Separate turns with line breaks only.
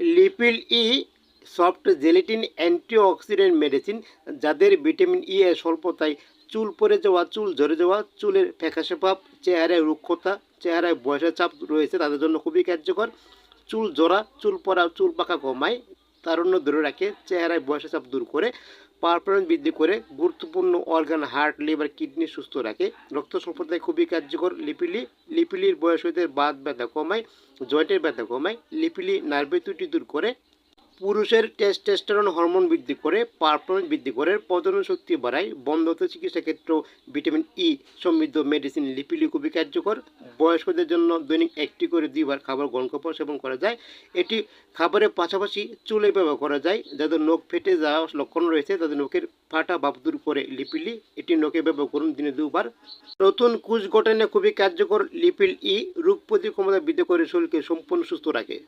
লিপিল ই soft gelatine antioxidant medicine, যাদের vitamin E এর স্বল্পতায় চুল পড়ে যাওয়া, চুল ঝরে যাওয়া, চুলের ফ্যাকাশে ভাব, চেহারায় রুক্ষতা, চেহারায় বয়সের চাপ রয়েছে তাদের জন্য খুবই কার্যকর। চুল জড়া, চুল পড়া, চুল পাকা কমায়, তারুণ্য ধরে রাখে, চেহারায় বয়সের চাপ দূর করে, পারফরমেন্স বৃদ্ধি করে, গুরুত্বপূর্ণ অর্গান হার্ট, লিভার, কিডনি সুস্থ রাখে, রক্ত স্বল্পতায় খুবই কার্যকর। লিপিলির বয়স হইতে বাত ব্যথা কমায়, জয়েন্টের ব্যথা কমায়। লিপিলি নার্ভের ত্রুটি দূর করে, পুরুষের টেস্টোস্টেরন হরমোন বৃদ্ধি করে, পারফরমেন্স বৃদ্ধি করে, প্রজনন শক্তি বাড়ায়। বন্ধ্যত্ব চিকিৎসা ক্ষেত্রেও ভিটামিন ই সমৃদ্ধ মেডিসিন লিপিলি খুবই কার্যকর। বয়স্কদের জন্য দৈনিক একটি করে 2বার খাবার গ্রহণ সেবন করা যায়। এটি খাবারের পাশাপাশি চুলে ব্যবহার করা যায়। যাদের নখ ফেটে যাওয়ার লক্ষণ রয়েছে তাদের নখের ফাটা ভাব দূর করে লিপিলি, এটি নখে ব্যবহার করুন দিনে 2বার। নতুন কুশ গঠনে খুবই কার্যকর লিপিল ই, রোগ প্রতিরোধ ক্ষমতা বৃদ্ধি করে শরীরকে সম্পূর্ণ সুস্থ রাখে।